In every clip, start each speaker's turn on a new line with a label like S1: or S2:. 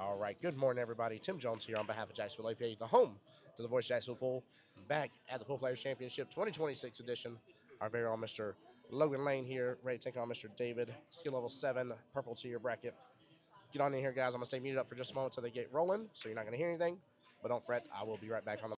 S1: All right, good morning, everybody. Tim Jones here on behalf of Jacksonville APA, the home to the Voice of Jacksonville Pool, back at the Poolplayers Championship 2026 edition. Our very own Mr. Logan Lane here, ready to take on Mr. David, skill level 7, purple tier bracket. Get on in here, guys. I'm going to stay muted up for just a moment until they get rolling, so you're not going to hear anything. But don't fret, I will be right back on the.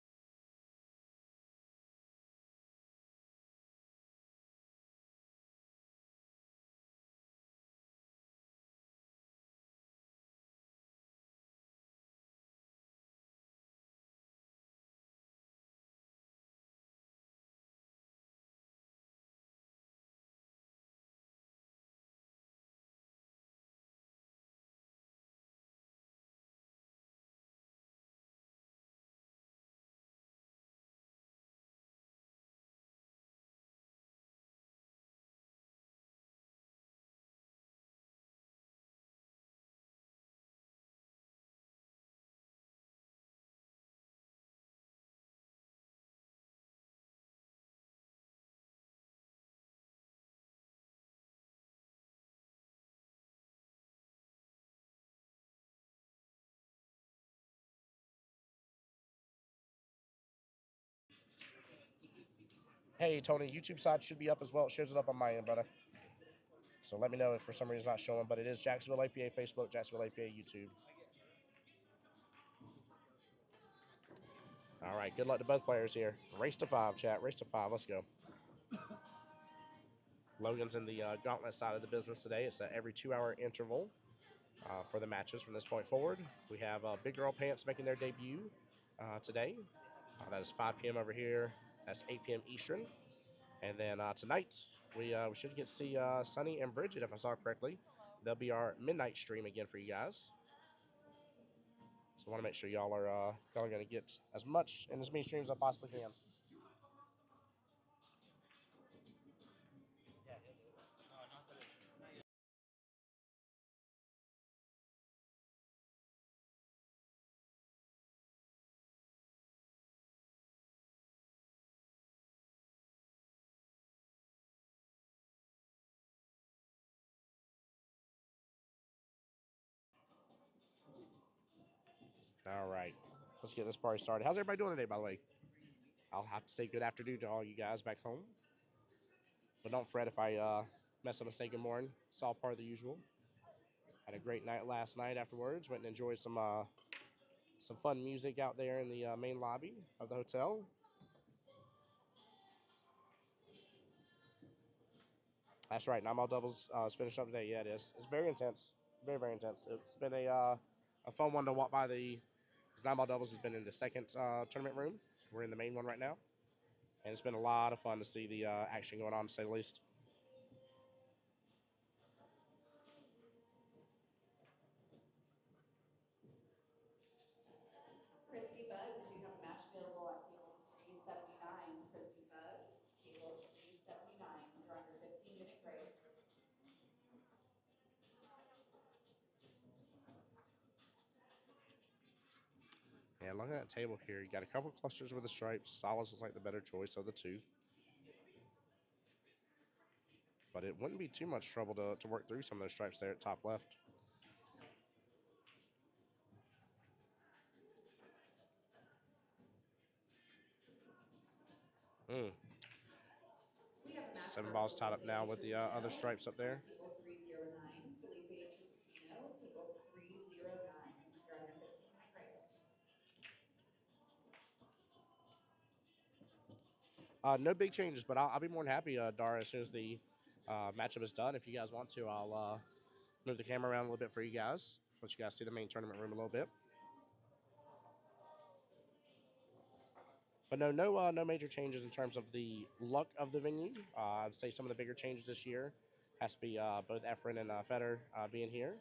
S1: Hey, Tony, YouTube side should be up as well. It shows it up on my end, brother. So let me know if for some reason it's not showing, but it is Jacksonville APA Facebook, Jacksonville APA YouTube. All right, good luck to both players here. Race to 5, chat. Race to 5. Let's go. Logan's in the gauntlet side of the business today. It's every 2-hour interval for the matches from this point forward. We have Big Girl Pants making their debut today. That is 5 p.m. over here. That's 8 p.m. Eastern. And then tonight, we should get to see Sunny and Bridget, if I saw correctly. They'll be our midnight stream again for you guys. So I want to make sure y'all are going to get as much and as many streams as I possibly can. All right, let's get this party started. How's everybody doing today, by the way? I'll have to say good afternoon to all you guys back home. But don't fret if I mess up and say good morning. It's all part of the usual. Had a great night last night afterwards. Went and enjoyed some fun music out there in the main lobby of the hotel. That's right. 9 mile doubles is finished up today. Yeah, it is. It's very intense. Very, very intense. It's been a fun one to walk by the. 9 mile doubles has been in the second tournament room. We're in the main one right now. And it's been a lot of fun to see the action going on, to say the least.
S2: Christy Bugs, you have a match available at table 379. Christy Bugs, table 379. You're under 15-minute grace.
S1: Yeah, looking at that table here, you got a couple clusters with the stripes. Solace looks like the better choice of the two. But it wouldn't be too much trouble to work through some of those stripes there at top left. Mm. 7 balls tied up now with the other stripes up there.
S2: Table 309, Felipe Trupino, table 309. You're under 15-minute grace.
S1: No big changes, but I'll be more than happy, Dara, as soon as the matchup is done. If you guys want to, I'll move the camera around a little bit for you guys. Let you guys see the main tournament room a little bit. But no major changes in terms of the look of the venue. I'd say some of the bigger changes this year has to be both Efren and Feder being here,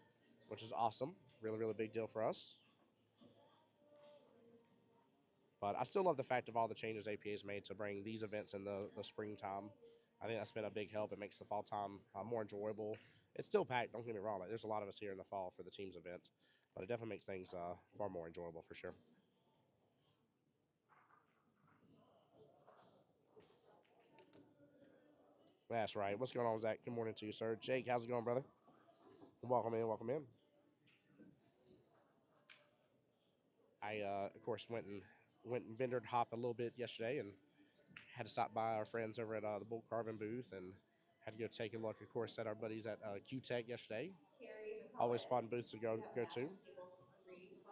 S1: which is awesome. Really, really big deal for us. But I still love the fact of all the changes APA has made to bring these events in the springtime. I think that's been a big help. It makes the fall time more enjoyable. It's still packed, don't get me wrong. Like, there's a lot of us here in the fall for the team's event, but it definitely makes things far more enjoyable for sure. That's right. What's going on, Zach? Good morning to you, sir. Jake, how's it going, brother? Welcome in, welcome in. I of course went and vendored hop a little bit yesterday and had to stop by our friends over at the Bull Carbon booth and had to go take a look, of course, at our buddies at Q Tech yesterday.
S2: Carrie
S1: Always
S2: McCullough.
S1: fun booths to
S2: You have a
S1: go
S2: match
S1: to.
S2: on table 312.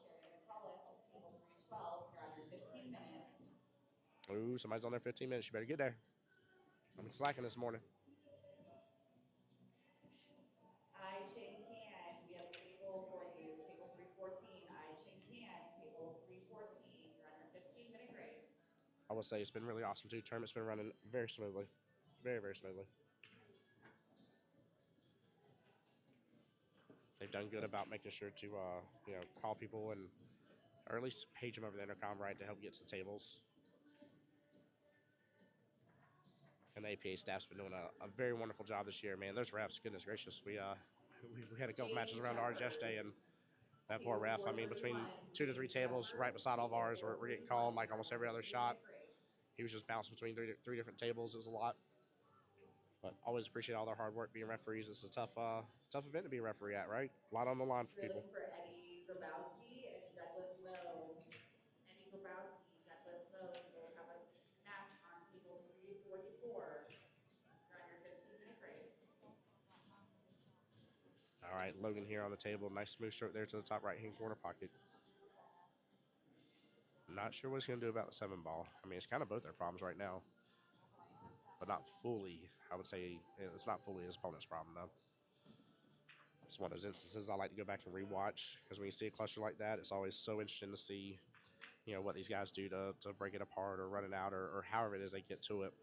S2: Carrie McCullough, table 312. You're on your 15 minute.
S1: Ooh, somebody's on there 15 minutes. You better get there. I've been slacking this morning.
S2: I Ching Can. We have a table for you. Table 314. I Ching Can. Table 314. You're on your 15-minute grade.
S1: I will say it's been really awesome too. Tournament's been running very smoothly, very smoothly. They've done good about making sure to call people and or at least page them over the intercom right to help get to tables. And the APA staff's been doing a very wonderful job this year, man. Those refs, goodness gracious, we had a couple
S2: Jamie
S1: matches around ours yesterday, and
S2: Shepherds.
S1: that poor
S2: Table
S1: ref. I mean, between
S2: 431.
S1: 2 to 3
S2: Jamie
S1: tables right
S2: Shepherds.
S1: beside all of
S2: Table
S1: ours, we're getting
S2: 431.
S1: called like
S2: You're on
S1: almost
S2: your
S1: every other shot.
S2: 15-minute grade.
S1: He was just bouncing between three different tables. It was a lot, but always appreciate all their hard work being referees. It's a tough event to be a referee at, right? A lot on the line for
S2: We're
S1: people.
S2: looking for Eddie Grabowski and Douglas Moe. Eddie Grabowski, Douglas Moe. You'll have a match on table 344. You're on your 15-minute grade.
S1: All right, Logan here on the table. Nice smooth stroke there to the top right-hand corner pocket. Not sure what he's going to do about the 7 ball. I mean, it's kind of both their problems right now, but not fully. I would say it's not fully his opponent's problem, though. It's one of those instances I like to go back and rewatch because when you see a cluster like that, it's always so interesting to see, what these guys do to break it apart or run it out or however it is they get to it.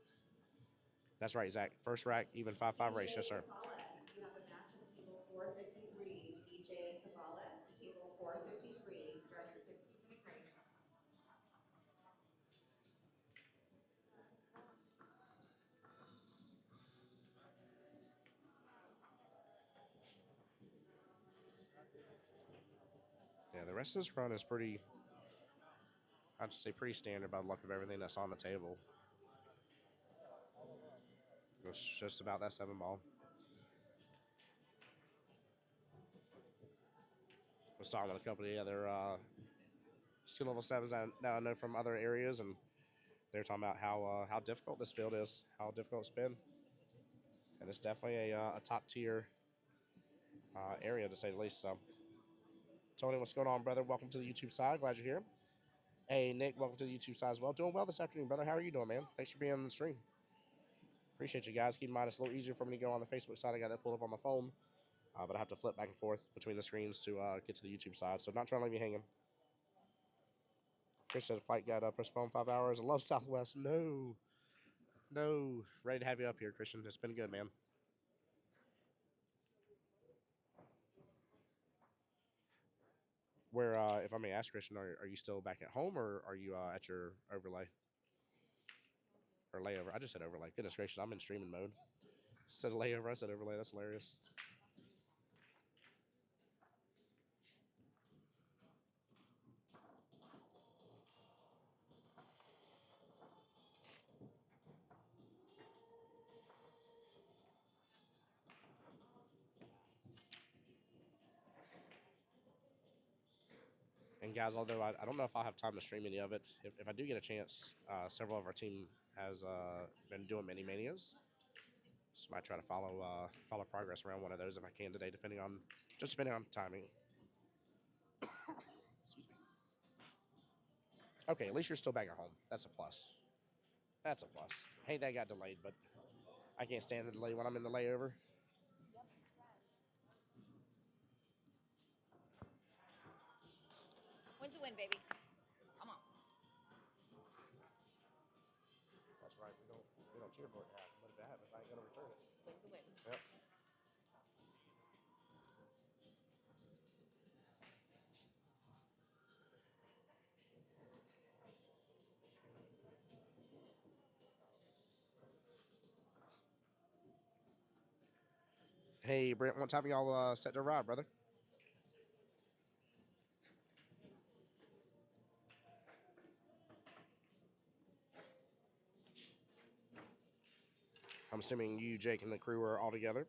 S1: That's right, Zach. First rack, even 5-5 race. Yes,
S2: PJ
S1: sir.
S2: Cabales. You have a match on table 453. PJ Cabales, table 453. You're on your 15-minute grade.
S1: Yeah, the rest of this run is pretty, I'd say pretty standard by the look of everything that's on the table. It's just about that 7 ball. I was talking with a couple of the other skill level 7s that I know from other areas, and they're talking about how difficult this field is, how difficult it's been. And it's definitely a top tier area to say the least. So, Tony, what's going on, brother? Welcome to the YouTube side. Glad you're here. Hey, Nick, welcome to the YouTube side as well. Doing well this afternoon, brother. How are you doing, man? Thanks for being on the stream. Appreciate you guys. Keep in mind, it's a little easier for me to go on the Facebook side. I got that pulled up on my phone, but I have to flip back and forth between the screens to get to the YouTube side. So, not trying to leave you hanging. Chris said flight got postponed 5 hours. I love Southwest. No. Ready to have you up here, Christian. It's been good, man. Where, if I may ask, Christian, are you still back at home or are you at your overlay? Or layover? I just said overlay. Goodness gracious, I'm in streaming mode. Said layover, I said overlay. That's hilarious. And guys, although I don't know if I'll have time to stream any of it, if I do get a chance, several of our team has been doing mini manias. So I might try to follow progress around one of those if I can today, depending on timing. Excuse me. Okay, at least you're still back at home. That's a plus. That's a plus. Hey, that got delayed, but I can't stand the delay when I'm in the layover.
S3: Win's a win, baby. Come on.
S1: That's right. We don't cheer for it to happen, but if it happens, I ain't gonna return it.
S3: Win's a win.
S1: Yep. Hey, Brent, what time y'all set to ride, brother? I'm assuming you, Jake, and the crew are all together.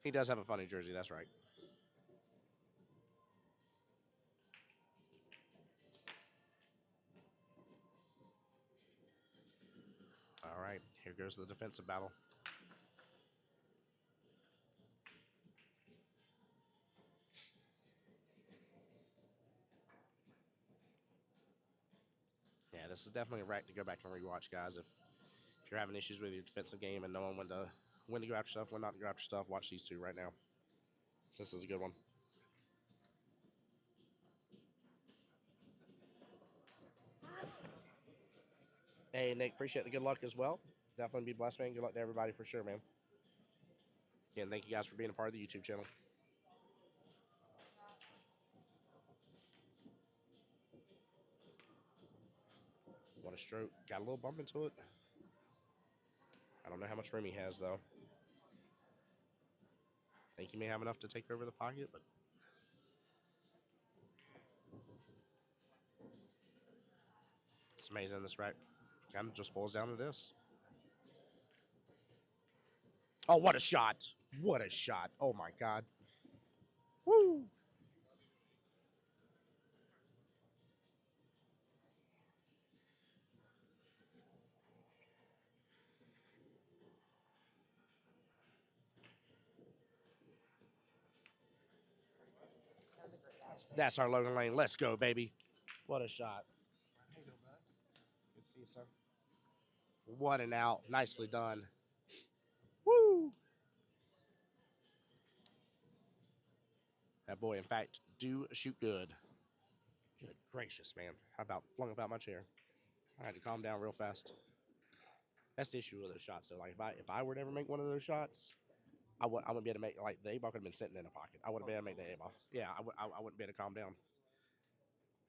S1: He does have a funny jersey. That's right. All right, here goes the defensive battle. Yeah, this is definitely a rack to go back and rewatch, guys. If you're having issues with your defensive game and knowing when to go after stuff, when not to go after stuff, watch these two right now. So this is a good one. Hey, Nick, appreciate the good luck as well. Definitely be blessed, man. Good luck to everybody for sure, man. Again, thank you guys for being a part of the YouTube channel. What a stroke. Got a little bump into it. I don't know how much room he has, though. Think he may have enough to take over the pocket, but it's amazing. This rack kind of just boils down to this. Oh, what a shot. What a shot. Oh, my God. Woo. That's our Logan Lane. Let's go, baby. What a shot. Good to see you, sir. What an out. Nicely done. Woo. That boy, in fact, do shoot good. Good gracious, man. How about flung about my chair? I had to calm down real fast. That's the issue with those shots, though. Like if I were to ever make one of those shots, I wouldn't be able to make, like, the A-ball could have been sitting in a pocket. I wouldn't be able to make the A-ball. Yeah, I wouldn't be able to calm down.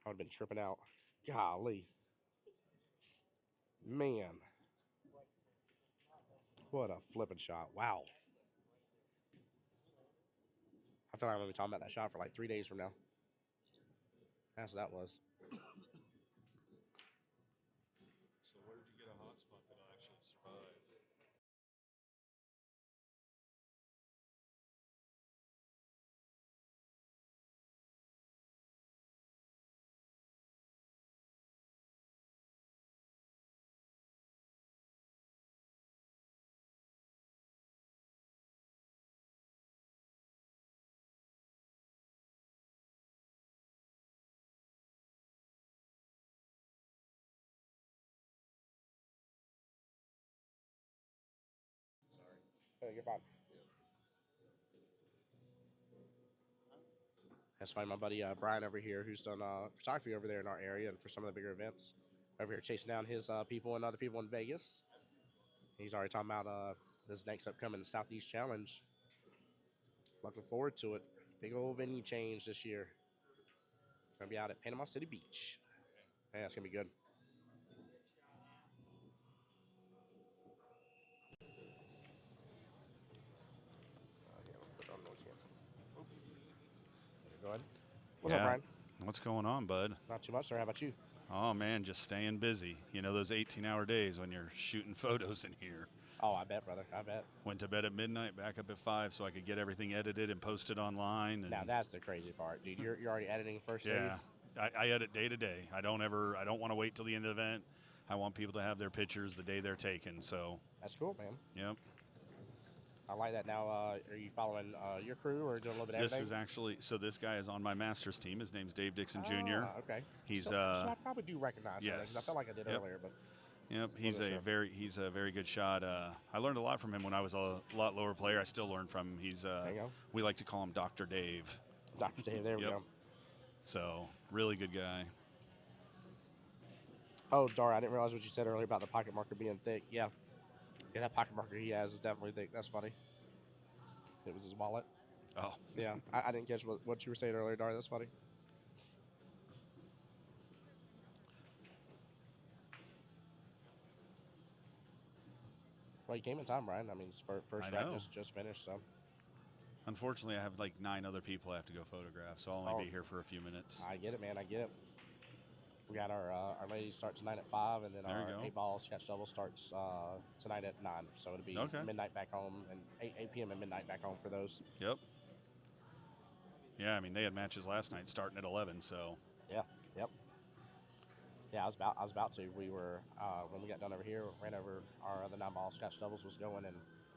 S1: I would have been tripping out. Golly. Man. What a flipping shot. Wow. I feel like I'm going to be talking about that shot for like 3 days from now. That's what that was.
S4: So where did you get a hotspot that'll actually survive?
S1: Sorry. You're fine. That's fine. My buddy Brian over here, who's done photography over there in our area and for some of the bigger events, over here chasing down his people and other people in Vegas. He's already talking about this next upcoming Southeast Challenge. Looking forward to it. Big old venue change this year. Gonna be out at Panama City Beach. Yeah, it's gonna be good. Put on noise cancel. Go ahead. What's up, Brian?
S4: What's going on, bud?
S1: Not too much, sir. How about you?
S4: Oh, man, just staying busy. You know those 18-hour days when you're shooting photos in here.
S1: Oh, I bet, brother. I bet.
S4: Went to bed at midnight, back up at 5 so I could get everything edited and posted online. And
S1: Now that's the crazy part, dude. You're already editing first
S4: yeah,
S1: days.
S4: I edit day to day. I don't want to wait till the end of the event. I want people to have their pictures the day they're taken. So
S1: That's cool, man.
S4: yep.
S1: I like that. Now, are you following your crew or doing a little bit of
S4: This
S1: everything?
S4: is actually, so this guy is on my master's team. His name's Dave Dixon Jr.
S1: Okay.
S4: He's
S1: so I probably do recognize him because I
S4: yes.
S1: felt like I did
S4: Yep.
S1: earlier, but
S4: Yep, he's
S1: Wasn't
S4: a
S1: sure.
S4: very good shot. I learned a lot from him when I was a lot lower player. I still learn from him. He's
S1: there you go.
S4: we like to call him Dr. Dave.
S1: Dr. Dave, there we
S4: Yep.
S1: go.
S4: So really good guy.
S1: Oh, Dara, I didn't realize what you said earlier about the pocket marker being thick. Yeah, that pocket marker he has is definitely thick. That's funny. It was his wallet.
S4: Oh
S1: Yeah, I didn't catch what you were saying earlier, Dara. That's funny. Well, you came in time, Brian. I mean, it's first
S4: I
S1: rack
S4: know.
S1: just finished, so.
S4: Unfortunately, I have like 9 other people I have to go photograph, so I'll only be here for a few minutes.
S1: I get it, man. I get it. We got our ladies start tonight at 5, and then
S4: There you
S1: our
S4: go.
S1: 8-ball sketch double starts tonight at 9. So it'll be
S4: Okay.
S1: midnight back home, and 8 p.m. and midnight back home for those.
S4: Yep. Yeah, I mean they had matches last night starting at 11. So
S1: Yeah. Yep. Yeah, I was about to. We were when we got done over here, ran over our other 9-ball sketch doubles was going, and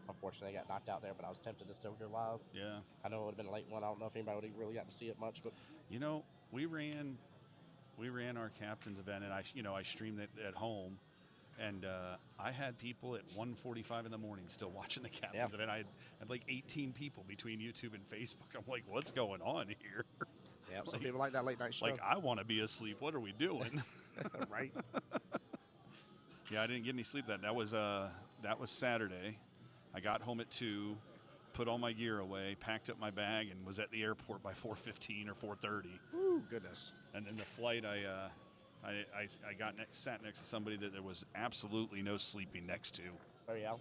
S1: unfortunately got knocked out there. But I was tempted to still go live.
S4: yeah,
S1: I know it would have been a late one. I don't know if anybody would have really got to see it much, but
S4: you know we ran our captain's event, and I streamed it at home, and I had people at 1:45 in the morning still watching the captain's event. I had like 18 people between YouTube and Facebook. I'm like, what's going on here?
S1: yeah, some people like that late night show.
S4: Like, I want to be asleep. What are we doing?
S1: Right?
S4: Yeah, I didn't get any sleep that was Saturday. I got home at 2, put all my gear away, packed up my bag, and was at the airport by 4:15 or 4:30.
S1: Ooh, goodness.
S4: And then the flight, I sat next to somebody that there was absolutely no sleeping next to.
S1: Oh yeah.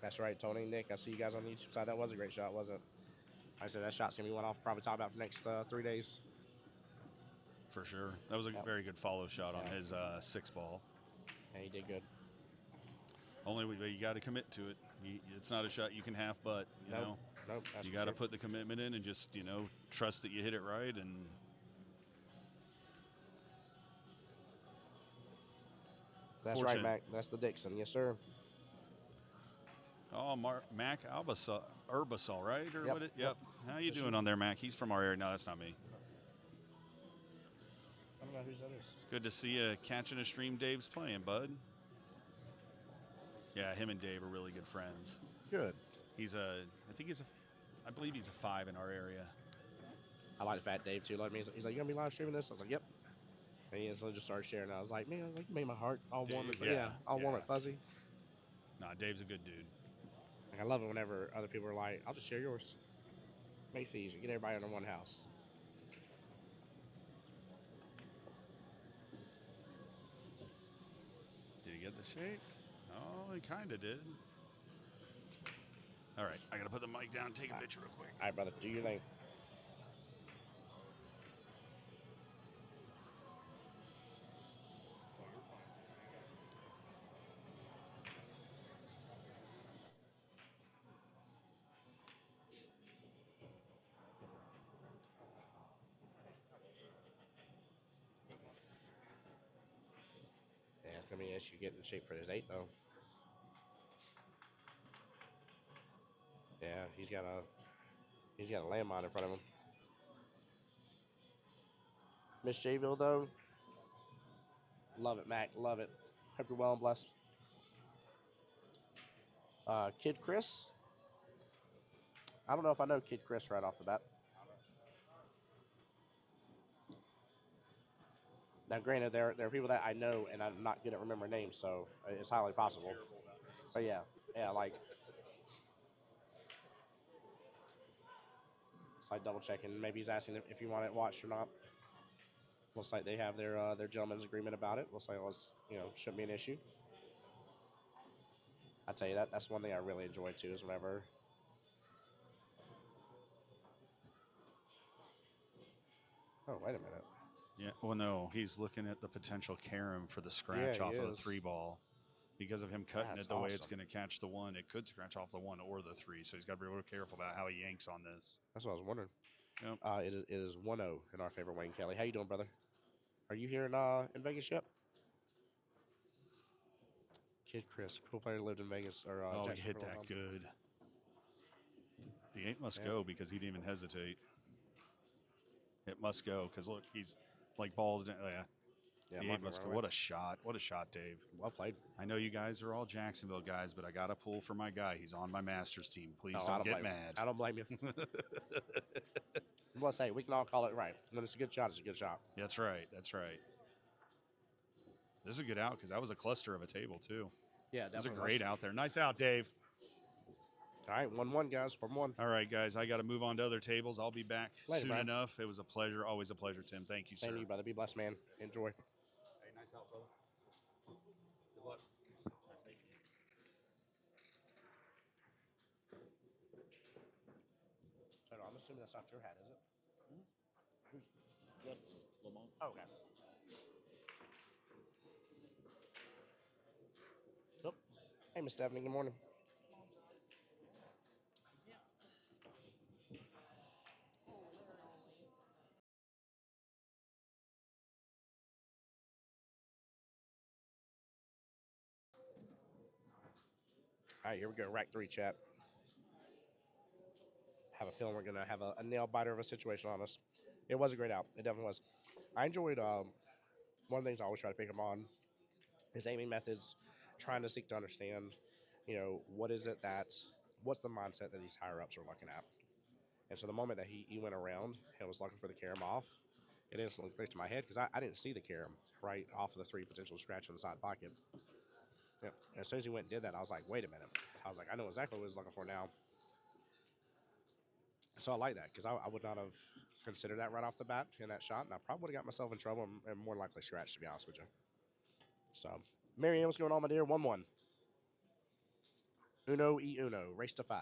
S1: That's right, Tony, Nick. I see you guys on the YouTube side. That was a great shot, wasn't it? I said that shot's gonna be one I'll probably talk about for the next 3 days.
S4: For sure. That was a very good follow shot on his 6-ball.
S1: Yeah, he did good.
S4: Only you got to commit to it. It's not a shot you can half, but
S1: Nope,
S4: you got to put the commitment in and just trust that you hit it right. And
S1: that's right, Mac. That's the Dixon, yes, sir.
S4: Oh, Mac Urbasol, right? Or
S1: Yep,
S4: what? Yep.
S1: yep.
S4: How you doing on there, Mac? He's from our area. No, that's not me.
S1: I don't know whose that is.
S4: Good to see you catching a stream. Dave's playing, bud. Yeah, him and Dave are really good friends.
S1: Good.
S4: I believe he's a 5 in our area.
S1: I like the fact Dave too. Like me, he's like, "You gonna be live streaming this?" I was like, "Yep." And he instantly just started sharing. I was like, "Man, you made my heart all warm and
S4: Dave,
S1: all warm and fuzzy."
S4: Nah, Dave's a good dude.
S1: Like, I love it whenever other people are like, "I'll just share yours." Makes it easier. Get everybody under one house.
S4: Did he get the shake? Oh, he kind of did. All right, I got to put the mic down and take a picture real quick.
S1: All right, brother, do your thing. Yeah, it's gonna be an issue getting in shape for his 8 though. Yeah, he's got a landmine in front of him. Miss Jayville though, love it, Mac, love it. Hope you're well and blessed. Kid Chris. I don't know if I know Kid Chris right off the bat. Now, granted, there are people that I know, and I'm not good at remembering names, so it's highly possible. But yeah, like it's like double checking. Maybe he's asking if you want it watched or not. Looks like they have their gentleman's agreement about it. Looks like shouldn't be an issue. I tell you that's one thing I really enjoy too is whenever. Oh, wait a minute.
S4: Yeah, well, no, he's looking at the potential carom for the scratch off of the 3-ball. Because of him cutting it the way it's going to catch the 1, it could scratch off the 1 or the 3. So he's got to be real careful about how he yanks on this.
S1: That's what I was wondering.
S4: Yep.
S1: It is 1-0 in our favor, Wayne Kelly. How you doing, brother? Are you here in Vegas yet? Kid Chris, cool player, lived in Vegas.
S4: He hit that good. The 8 must go because he didn't even hesitate. It must go because look, he's like balls down. Yeah, the 8 must go. What a shot! What a shot, Dave.
S1: Well played.
S4: I know you guys are all Jacksonville guys, but I got to pull for my guy. He's on my Masters team. Please don't get mad.
S1: I don't blame you. Well, say we can all call it right. When it's a good shot, it's a good shot.
S4: That's right. That's right. This is a good out because that was a cluster of a table too.
S1: Yeah,
S4: that was a great out there. Nice out, Dave.
S1: All right, 1-1, guys. 1-1.
S4: All right, guys. I got to move on to other tables. I'll be back soon
S1: Brian.
S4: enough. It was a pleasure. Always a pleasure, Tim. Thank you, sir.
S1: Thank you, brother. Be blessed, man. Enjoy.
S4: Hey, nice out, brother. Good luck. Nice meeting you.
S1: Turn on this. assuming that's not your hat, is it?
S5: Yes, Lamont.
S1: Oh, okay. Nope. Hey, Miss Stephanie. Good morning. All right, here we go. Rack 3 chat. Have a feeling we're going to have a nail biter of a situation on us. It was a great out. It definitely was. I enjoyed one of the things I always try to pick up on is aiming methods, trying to seek to understand, what is it what's the mindset that these higher ups are looking at. And so the moment that he went around and was looking for the carom off, it instantly clicked to my head because I didn't see the carom right off of the 3 potential scratch in the side pocket. Yeah. And as soon as he went and did that, I was like, wait a minute. I was like, I know exactly what he's looking for now. So I like that because I would not have considered that right off the bat in that shot, and I probably would have got myself in trouble and more likely scratched, to be honest with you. So, Marianne, what's going on, my dear? 1-1. Uno e uno. Race to 5.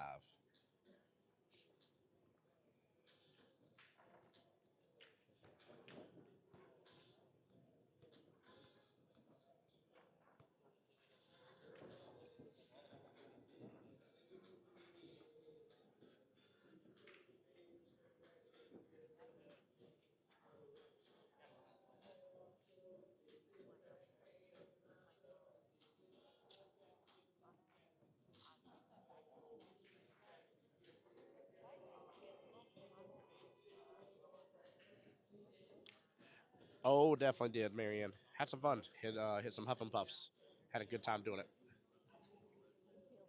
S1: Oh, definitely did, Marianne. Had some fun. Hit some huff and puffs. Had a good time doing it.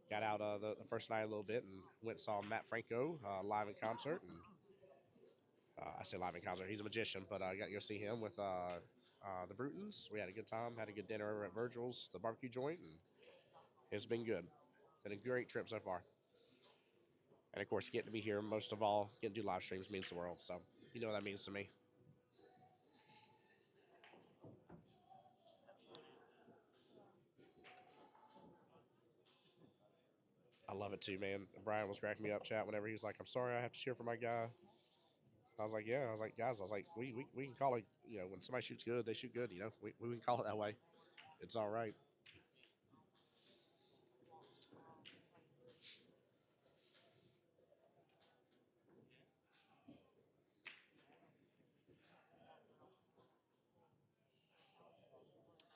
S1: Got out the first night a little bit and went and saw Matt Franco live in concert. And I say live in concert. He's a magician, but I got to go see him with the Brutons. We had a good time. Had a good dinner over at Virgil's, the barbecue joint, and it's been good. Been a great trip so far. And of course, getting to be here most of all, getting to do live streams means the world. So you know what that means to me. I love it too, man. Brian was cracking me up chat whenever he was like, "I'm sorry, I have to cheer for my guy." I was like, "Yeah." I was like, "Guys," I was like, "We can call it. When somebody shoots good, they shoot good. We can call it that way. It's all right."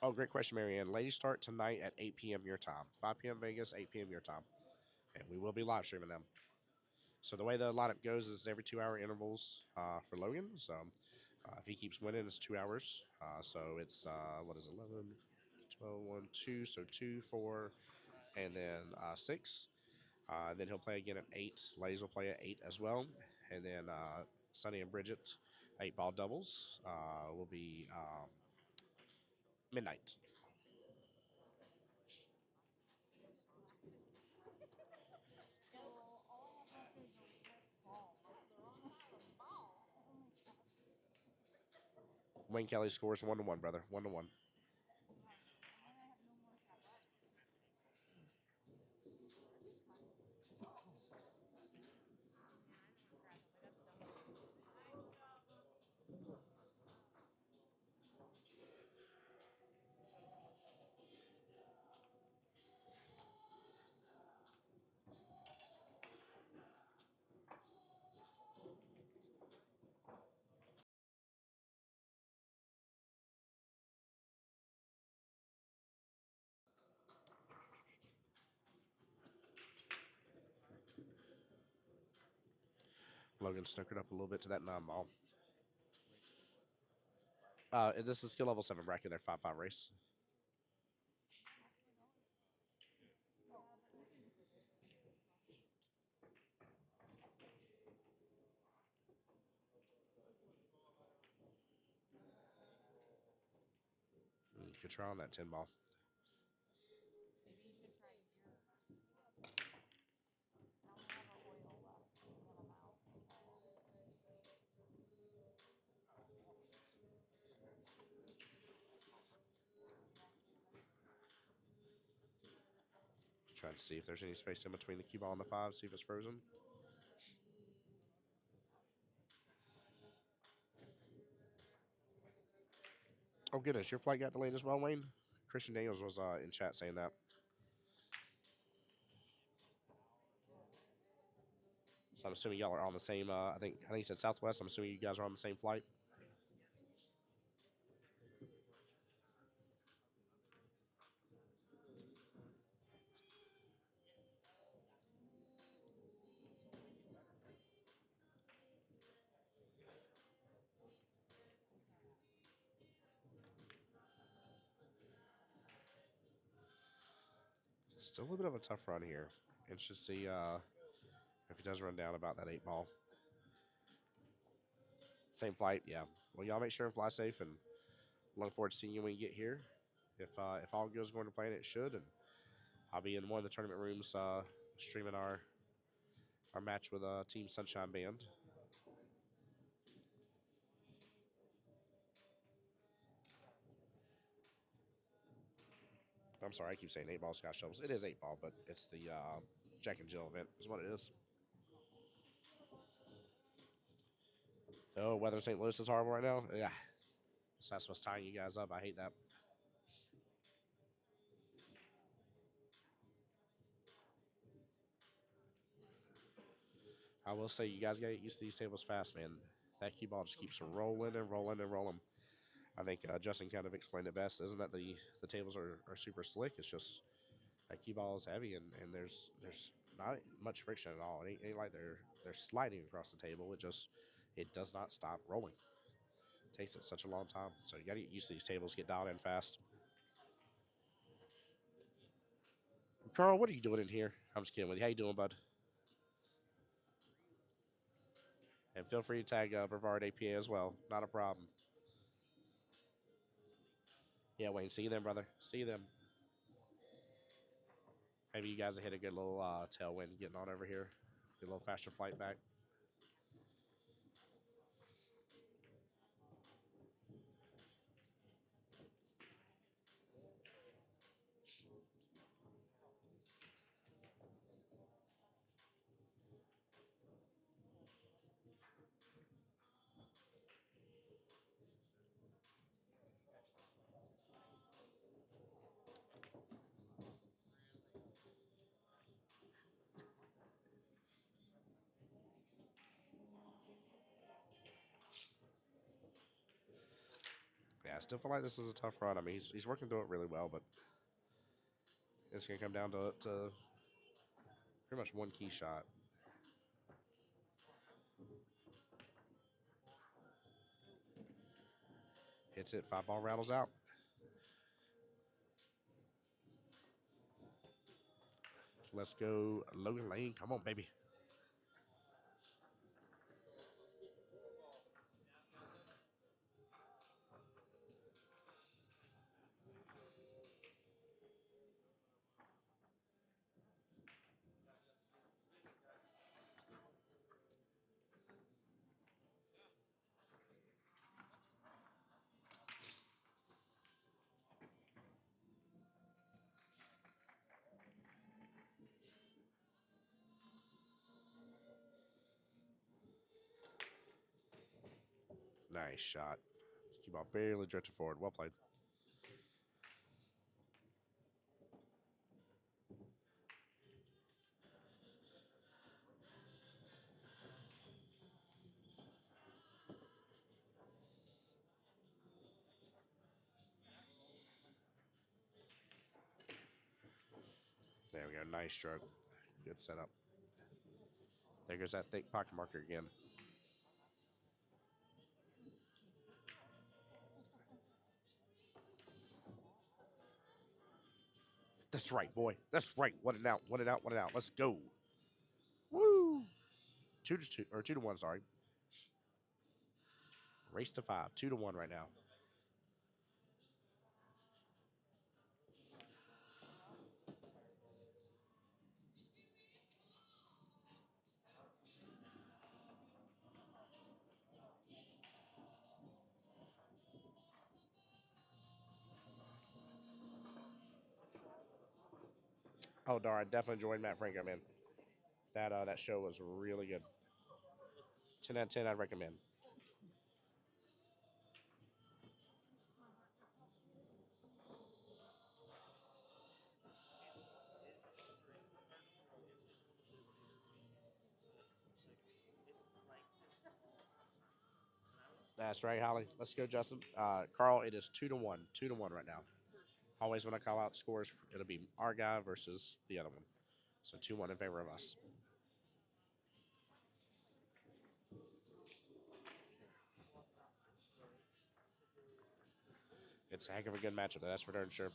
S1: Oh, great question, Marianne. Ladies start tonight at 8 p.m. your time, 5 p.m. Vegas, 8 p.m. your time, and we will be live streaming them. So the way the lineup goes is every 2 hour intervals for Logan. So if he keeps winning, it's 2 hours. So it's what is it, 11, 12, 1, 2. So 2, 4, and then 6. Then he'll play again at 8. Ladies will play at 8 as well. And then Sonny and Bridget, 8-ball doubles, will be midnight. Wayne Kelly scores 1-1, brother. 1-1. Logan snookered up a little bit to that 9-ball. This is skill level 7 bracket. Their 5-5 race. Good try on that 10-ball. Trying to see if there's any space in between the cue ball and the 5, see if it's frozen. Oh goodness, your flight got delayed as well, Wayne. Christian Daniels was in chat saying that. So I'm assuming y'all are on the same. I think he said Southwest. I'm assuming you guys are on the same flight. Still a little bit of a tough run here. Interested to see if he does run down about that 8 ball. Same flight, yeah. Well, y'all make sure and fly safe, and looking forward to seeing you when you get here. If all goes according to plan, it should, and I'll be in one of the tournament rooms streaming our match with Team Sunshine Band. I'm sorry, I keep saying 8 ball Scott Shovels. It is 8 ball, but it's the Jack and Jill event, is what it is. Oh, weather in St. Louis is horrible right now. Yeah, so that's what's tying you guys up. I hate that. I will say, you guys got to get used to these tables fast, man. That cue ball just keeps rolling and rolling and rolling. I think Justin kind of explained it best. Isn't that the tables are super slick? It's just that cue ball is heavy, and there's not much friction at all. It ain't like they're sliding across the table. It does not stop rolling. It takes it such a long time. So you got to get used to these tables. Get dialed in fast. Carl, what are you doing in here? I'm just kidding with you. How you doing, bud? And feel free to tag Brevard APA as well. Not a problem. Yeah, Wayne. See you then, brother. See you then. Maybe you guys have hit a good little tailwind getting on over here. Get a little faster flight back. Yeah, I still feel like this is a tough run. I mean, he's working through it really well, but it's going to come down to pretty much one key shot. Hits it, 5 ball rattles out. Let's go, Logan Lane. Come on, baby. Nice shot. Keep on barely drifting forward. Well played. There we go. Nice stroke. Good setup. There goes that thick pocket marker again. That's right, boy. That's right. One it out. One it out. One it out. Let's go. Woo! 2-2 or 2-1. Sorry. Race to 5. 2-1 right now. Oh, darn. I definitely enjoyed Matt Franco, man. That show was really good. 10 out of 10, I'd recommend. That's right, Holly. Let's go, Justin. Carl, it is 2-1. 2-1 right now. Always when I call out scores, it'll be our guy versus the other one. So 2-1 in favor of us. It's a heck of a good matchup, that's for darn sure.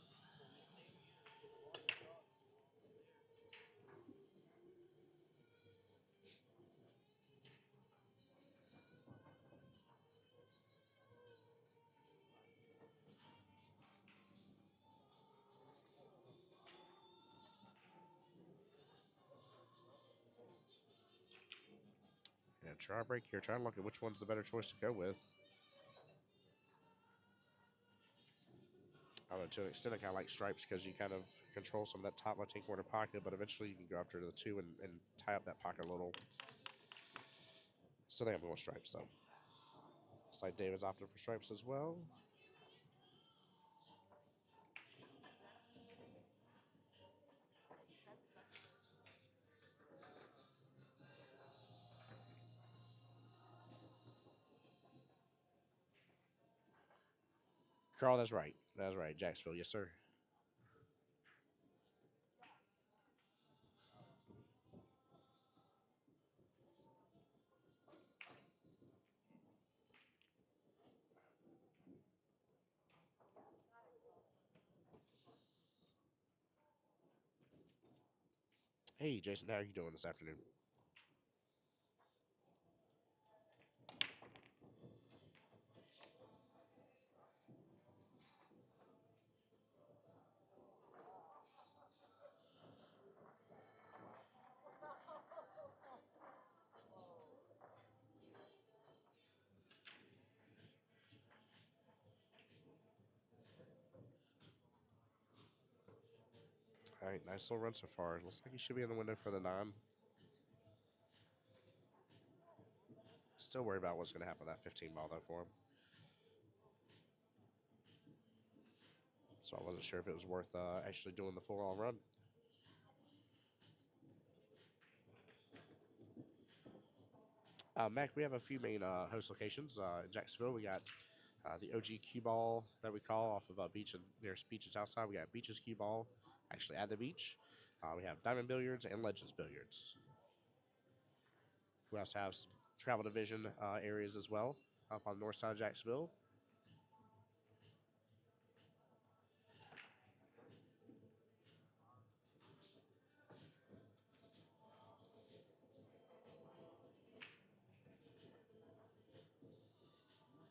S1: Yeah, try a break here. Try to look at which one's the better choice to go with. I don't know, to an extent, I kind of like stripes because you kind of control some of that top left-hand corner pocket, but eventually you can go after the 2 and tie up that pocket a little. So I think I'm going stripes, though. Looks like David's opting for stripes as well. Carl, that's right. That's right. Jacksonville, yes, sir. Hey, Jason, how are you doing this afternoon? All right, nice little run so far. Looks like he should be in the window for the 9. Still worried about what's going to happen with that 15 ball, though, for him. So I wasn't sure if it was worth actually doing the full-on run. Mac, we have a few main host locations. In Jacksonville, we got the OG Cue Ball that we call off of Beach and nearest Beach and Southside. We got Beach's Cue Ball, actually at the beach. We have Diamond Billiards and Legends Billiards. We also have some travel division areas as well up on the north side of Jacksonville.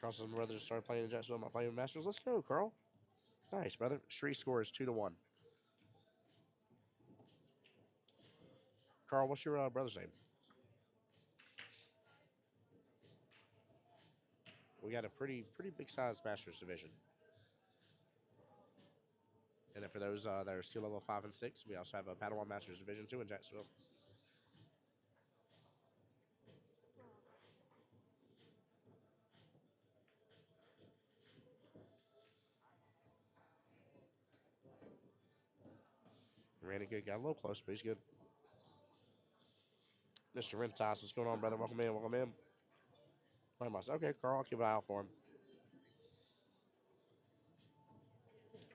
S1: Carl's brothers started playing in Jacksonville. I'm playing with Masters. Let's go, Carl. Nice, brother. Shree score is 2-1. Carl, what's your brother's name? We got a pretty big sized Masters division. And then for those that are skill level 5 and 6, we also have a Padawan Masters Division 2 in Jacksonville. Randy good, got a little close, but he's good. Mr. Rentas, what's going on, brother? Welcome in, welcome in. Okay, Carl, I'll keep an eye out for him.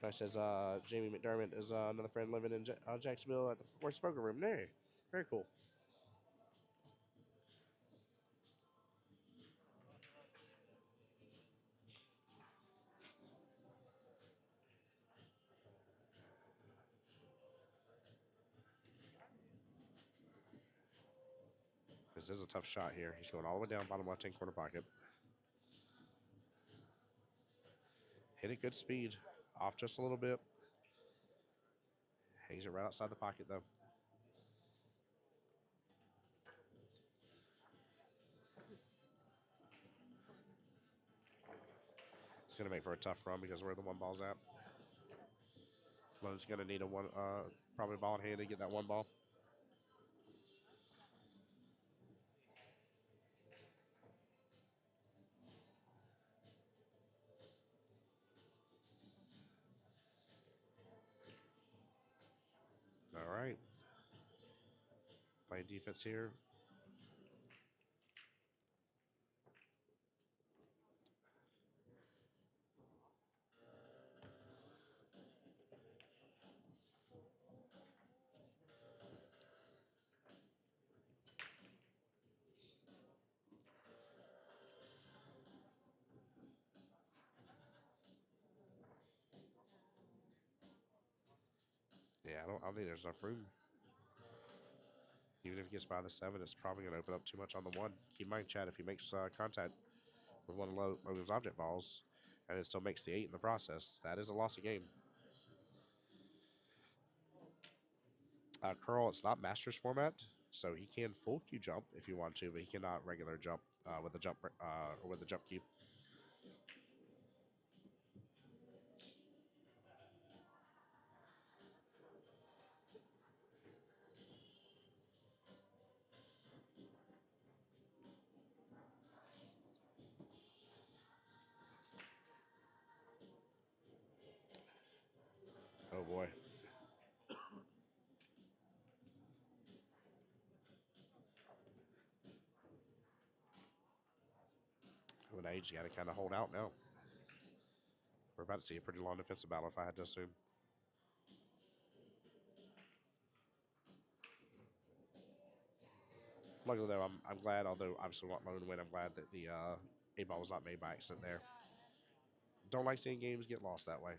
S1: It says Jamie McDermott is another friend living in Jacksonville at the Worst Poker Room. There, very cool. This is a tough shot here. He's going all the way down bottom left-hand corner pocket. Hit it good speed. Off just a little bit. Hangs it right outside the pocket, though. It's going to make for a tough run because where the one ball's at. Lowe's going to need a one, probably ball in hand to get that one ball. All right. Playing defense here. I don't think there's enough room. Even if he gets by the 7, it's probably going to open up too much on the 1. Keep in mind, Chad, if he makes contact with one of Logan's object balls and it still makes the 8 in the process, that is a loss of game. Curl, it's not Masters format, so he can full Q jump if you want to, but he cannot regular jump with the jump or with the jump Q. Oh boy. Well, now you just got to kind of hold out now. We're about to see a pretty long defensive battle, if I had to assume. Luckily, though, I'm glad, although obviously we want Logan to win, I'm glad that the 8-ball was not made by accident there. Don't like seeing games get lost that way.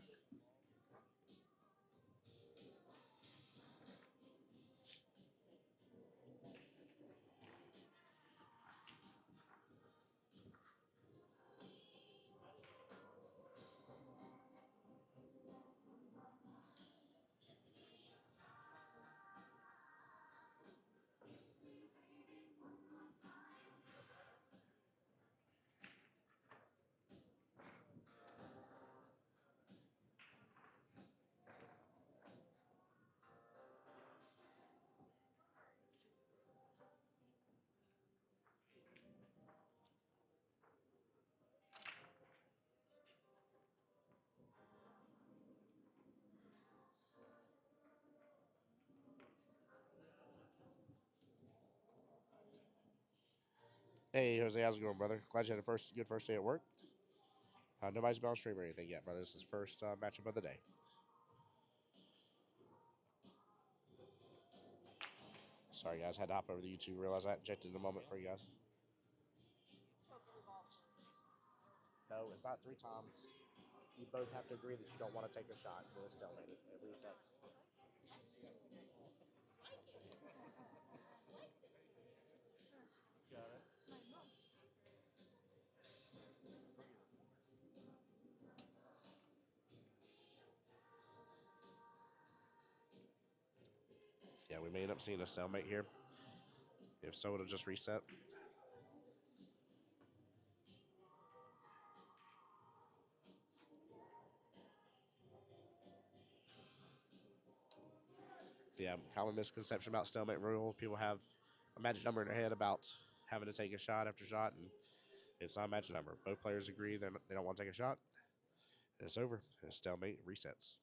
S1: Hey, Jose, how's it going, brother? Glad you had a good first day at work. Nobody's been on stream or anything yet, brother. This is first matchup of the day. Sorry, guys. Had to hop over the YouTube. Realize I injected in a moment for you guys. No, it's not 3 times. You both have to agree that you don't want to take a shot. Then it's stalemate. It resets. Yeah, we may end up seeing a stalemate here. If so, it'll just reset. Yeah, common misconception about stalemate rule. People have a magic number in their head about having to take a shot after shot, and it's not a magic number. Both players agree they don't want to take a shot, and it's over. And stalemate resets.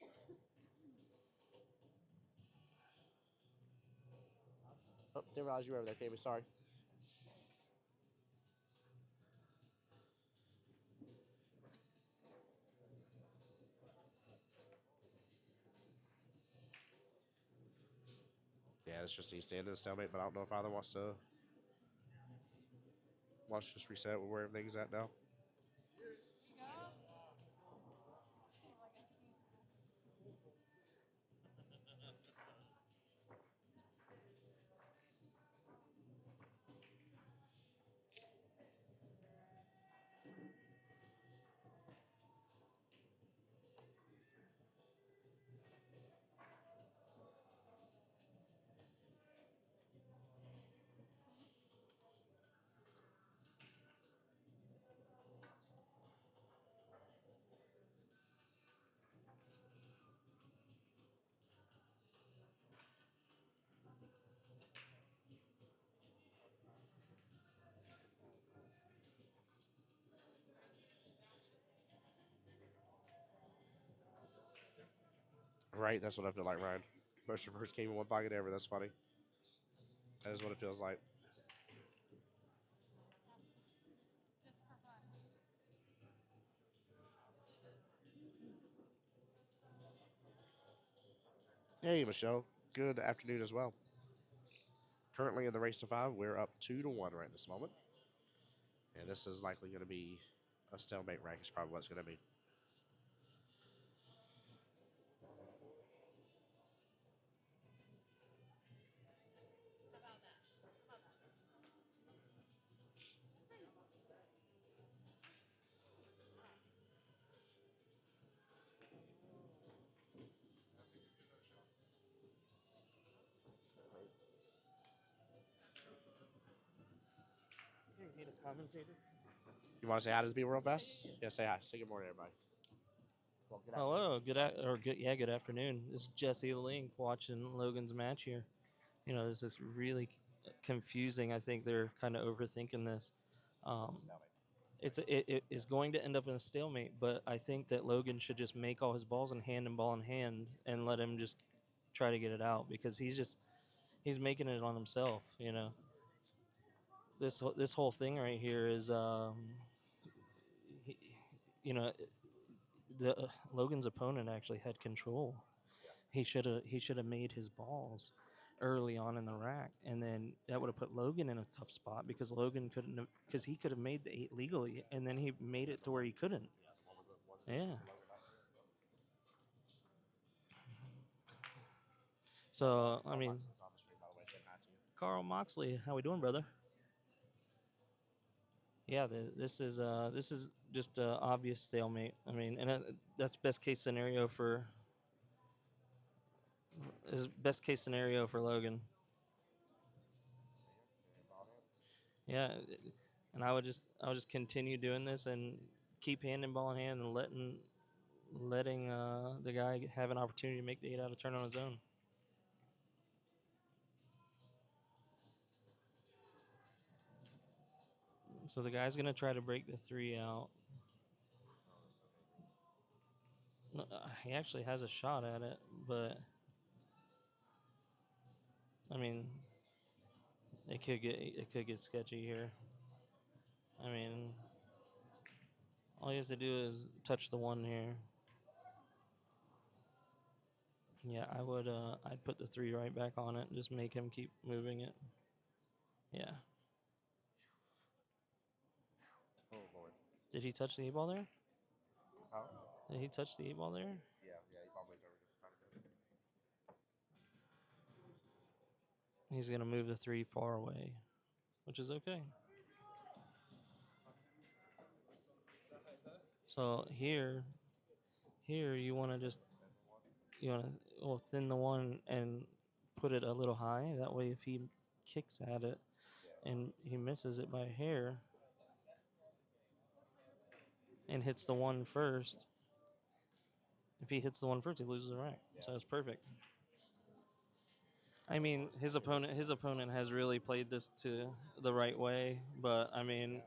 S1: Oh, didn't realize you were over there, KB. Sorry. Yeah, it's just he's standing in stalemate, but I don't know if either wants to just reset where everything's at now. Right, that's what I feel like, Ryan. Most reverse came in one pocket ever. That's funny. That is what it feels like. Hey, Michelle. Good afternoon as well. Currently in the race to 5, we're up 2-1 right this moment. And this is likely going to be a stalemate rank, is probably what it's going to be.
S5: commentator.
S1: You want to say hi to the people real fast? Yeah, say hi. Say good morning, everybody. Well, good
S5: Hello, good afternoon. This is Jesse Link watching Logan's match here. You know, this is really confusing. I think they're kind of overthinking this. Um, it is going to end up in a stalemate, but I think that Logan should just make all his balls in hand and ball in hand and let him just try to get it out because he's making it on himself. You know, this whole thing right here is he, you know the Logan's opponent actually had control. He should have made his balls early on in the rack, and then that would have put Logan in a tough spot because Logan couldn't because he could have made the 8 legally, and then he made it to where he couldn't. Yeah. So I mean, Carl Moxley, how we doing, brother? Yeah, this is just a obvious stalemate. I mean, and that's best case scenario for is best case scenario for Logan. Yeah, and I would just continue doing this and keep hand and ball in hand and letting the guy have an opportunity to make the 8 out of turn on his own. So the guy's gonna try to break the 3 out. No, he actually has a shot at it, but I mean, it could get sketchy here. I mean, all he has to do is touch the 1 here. Yeah, I'd put the 3 right back on it and just make him keep moving it. Yeah.
S1: Oh, Lord.
S5: Did he touch the 8 ball there?
S1: Huh?
S5: Did he touch the 8 ball there?
S1: Yeah, he probably over just trying to do it.
S5: He's gonna move the 3 far away, which is okay. So here you want to just thin the 1 and put it a little high. That way, if he kicks at it and he misses it by a hair and hits the 1 first, if he hits the 1 first, he loses the rack. So it's perfect. I mean, his opponent has really played this to the right way, but I mean,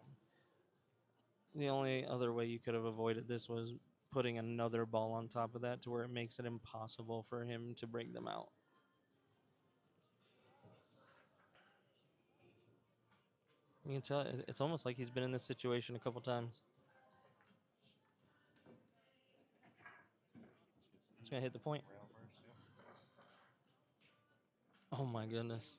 S5: the only other way you could have avoided this was putting another ball on top of that to where it makes it impossible for him to break them out. You can tell it's almost like he's been in this situation a couple times. He's gonna hit the point. Oh my goodness.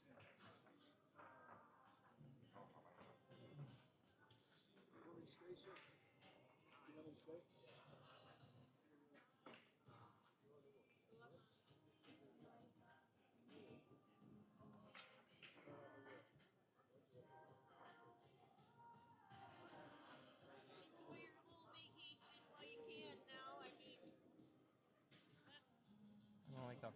S5: I don't like that.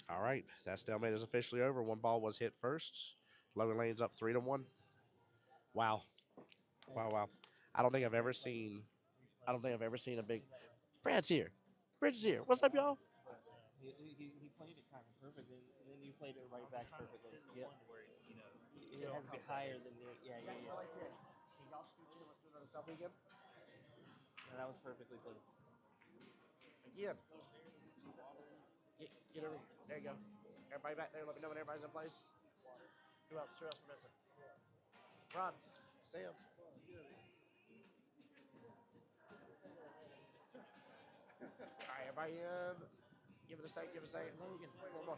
S1: All right, that stalemate is officially over. 1 ball was hit first. Logan Lane's up 3-1. Wow, wow. I don't think I've ever seen. I don't think I've ever seen a big. Brad's here. Bridge is here. What's up, y'all?
S5: He played it kind of perfectly, and then you played it right back perfectly. Yep. It has to be higher than the yeah.
S1: Can y'all scooch in? Let's do another selfie again.
S5: And that was perfectly played.
S1: Again. Get over here. There you go. Everybody back there. Let me know when everybody's in place. Who else? Who else are missing? Ron. Sam. All right, everybody in. Give it a second. Give it a second. Logan. One more.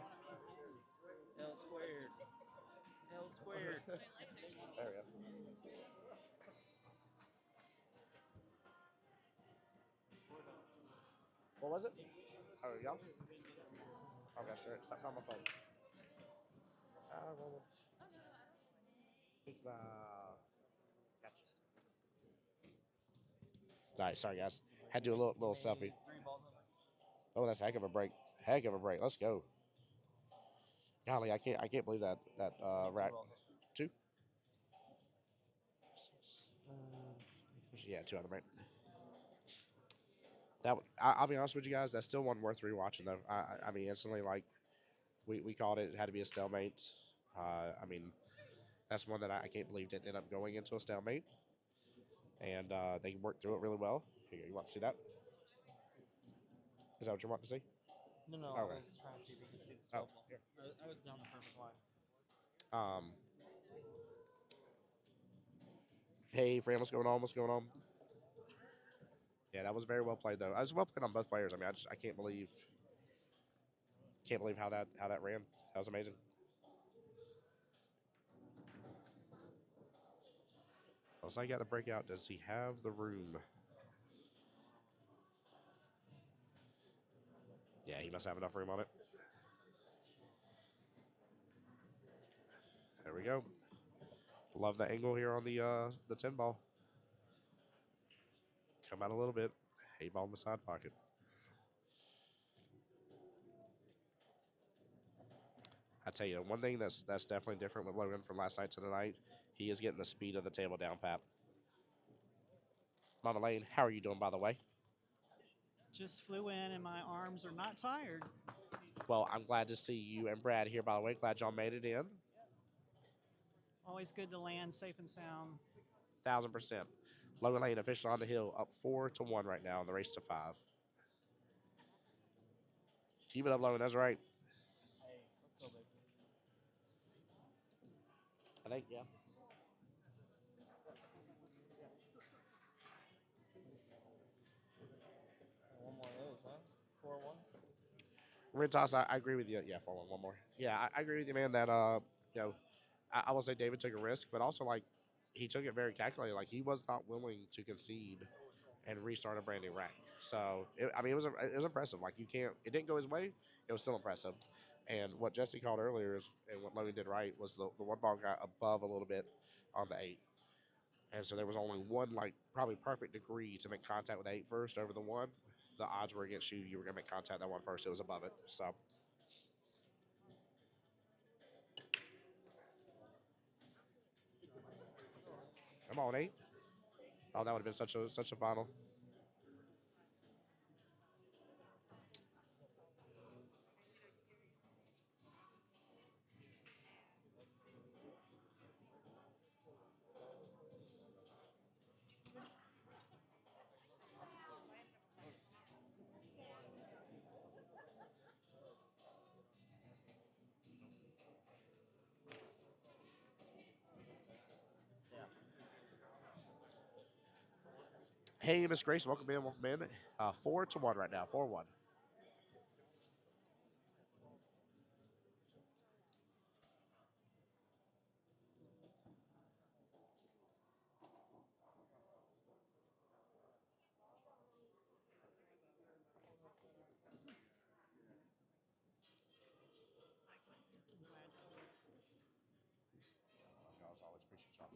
S1: There we go. What was it? Oh, there you go. Okay, sure. Stop on my phone. Well, it's the catches. All right, sorry guys. Had to do a little selfie. Oh, that's a heck of a break. Heck of a break. Let's go. Golly, I can't believe that rack. Two. Yeah, two out of the break. I'll be honest with you guys. That's still one worth rewatching though. I mean, instantly like we called it. It had to be a stalemate. I mean, that's one that I can't believe didn't end up going into a stalemate, and they worked through it really well. Here, you want to see that? Is that what you want to see?
S5: No, no,
S1: Okay.
S5: I was trying to see if you could see the 12 ball.
S1: here.
S5: I was down the perfect line.
S1: Hey, Fran, what's going on? What's going on? Yeah, that was very well played though. I was well played on both players. I mean, I can't believe how that ran. That was amazing. Also, I got to break out. Does he have the room? Yeah, he must have enough room on it. There we go. Love the angle here on the 10 ball. Come out a little bit. 8 ball in the side pocket. I tell you, one thing that's definitely different with Logan from last night to tonight, he is getting the speed of the table down pat. Mama Lane, how are you doing, by the way?
S6: Just flew in and my arms are not tired.
S1: Well, I'm glad to see you and Brad here, by the way. Glad y'all made it in.
S6: Always good to land safe and sound.
S1: 1,000%. Logan Lane official on the hill, up 4-1 right now in the race to 5. Keep it up, Logan. That's right.
S5: Hey, let's go, baby.
S1: I think, yeah.
S5: One more of those, huh? 4-1.
S1: Rintos, I agree with you. Yeah, 4-1, one more. Yeah, I agree with you, man, that, you know, I will say David took a risk, but also, like, he took it very calculated. Like, he was not willing to concede and restart a brand new rack. So, I mean, it was impressive. Like, it didn't go his way. It was still impressive. And what Jesse called earlier is, and what Logan did right was the one ball got above a little bit on the 8. And so there was only one, like, probably perfect degree to make contact with the 8 first over the 1. The odds were against you. You were going to make contact that one first. It was above it. So, come on, 8. Oh, that would have been such a final. Hey, Miss Grace, welcome in, welcome in. 4-1 right now, 4-1. Y'all always appreciate y'all.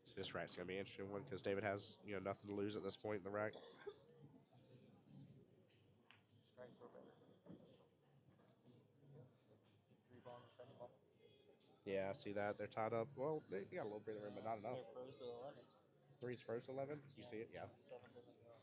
S1: So this rack's gonna be an interesting one because David has nothing to lose at this point in the rack.
S5: Strike for better. 3 ball and 7 ball.
S1: Yeah, I see that they're tied up. Well, they got a little breathing room, but not enough.
S5: They're froze to 11.
S1: 3's first 11. You see it? Yeah.
S5: 7 doesn't go.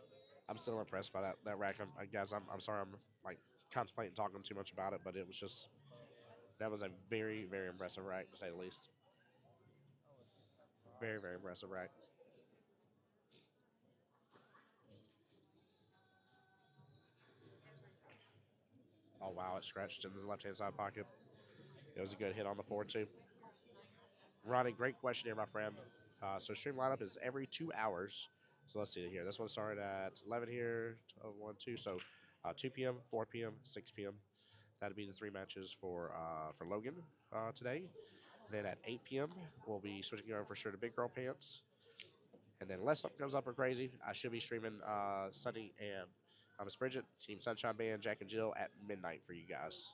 S5: So
S1: I'm still impressed by that rack. Guys, I'm sorry. I'm like contemplating talking too much about it, but it was just That was a very, very impressive rack, to say the least. Very, very impressive rack. Oh, wow, it scratched in the left-hand side pocket. It was a good hit on the 4-2. Ronnie, great question here, my friend. So stream lineup is every 2 hours. So let's see it here. This one started at 11 here, 12, 1, 2. So 2 p.m., 4 p.m., 6 p.m. That'd be the 3 matches for Logan today. Then at 8 p.m., we'll be switching over for sure to Big Girl Pants. And then unless something comes up or crazy, I should be streaming Sunny and Miss Bridget, Team Sunshine Band, Jack and Jill at midnight for you guys.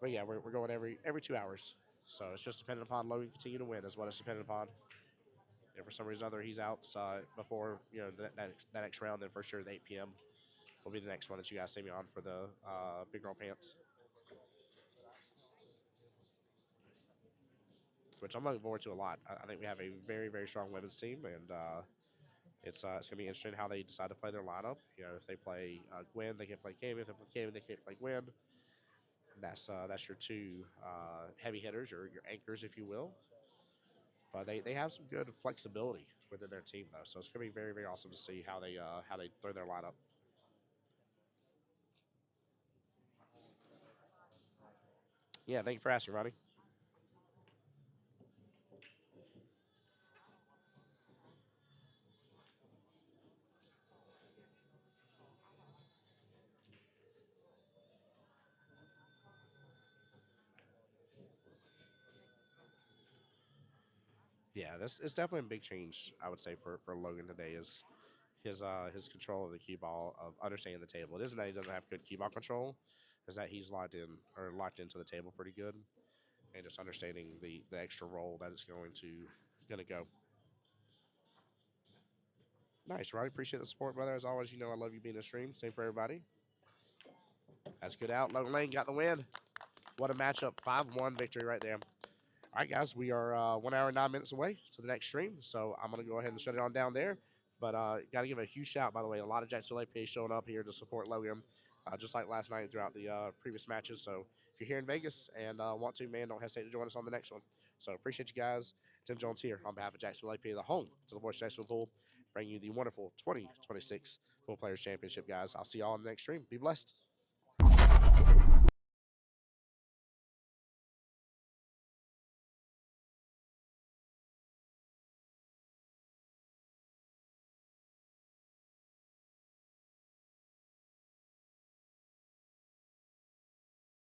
S1: But yeah, we're going every 2 hours. So it's just dependent upon Logan continue to win is what it's dependent upon. If for some reason or other he's out before that next round, then for sure the 8 p.m. will be the next one that you guys see me on for the Big Girl Pants. Which I'm looking forward to a lot. I think we have a very, very strong women's team, and it's going to be interesting how they decide to play their lineup. You know, if they play Gwen, they can play Cam. If they play Cam, they can't play Gwen. That's your two heavy hitters, or your anchors, if you will. But they have some good flexibility within their team, though. So it's going to be very, very awesome to see how they throw their lineup. Yeah, thank you for asking, Ronnie. Yeah, this is definitely a big change, I would say, for Logan today is his control of the cue ball, of understanding the table. It isn't that he doesn't have good cue ball control, is that he's locked into the table pretty good, and just understanding the extra role that it's gonna go. Nice, Roddy. Appreciate the support, brother. As always, you know I love you being in the stream. Same for everybody. That's good out. Logan Lane got the win. What a matchup. 5-1 victory right there. All right, guys, we are 1 hour and 9 minutes away to the next stream, so I'm going to go ahead and shut it on down there. But got to give a huge shout, by the way. A lot of Jacksonville APA showing up here to support Logan, just like last night throughout the previous matches. So if you're here in Vegas and want to, man, don't hesitate to join us on the next one. So appreciate you guys. Tim Jones here on behalf of Jacksonville APA, the home to the Voice of Jacksonville Pool, bringing you the wonderful 2026 Poolplayers Championship, guys. I'll see y'all on the next stream. Be blessed.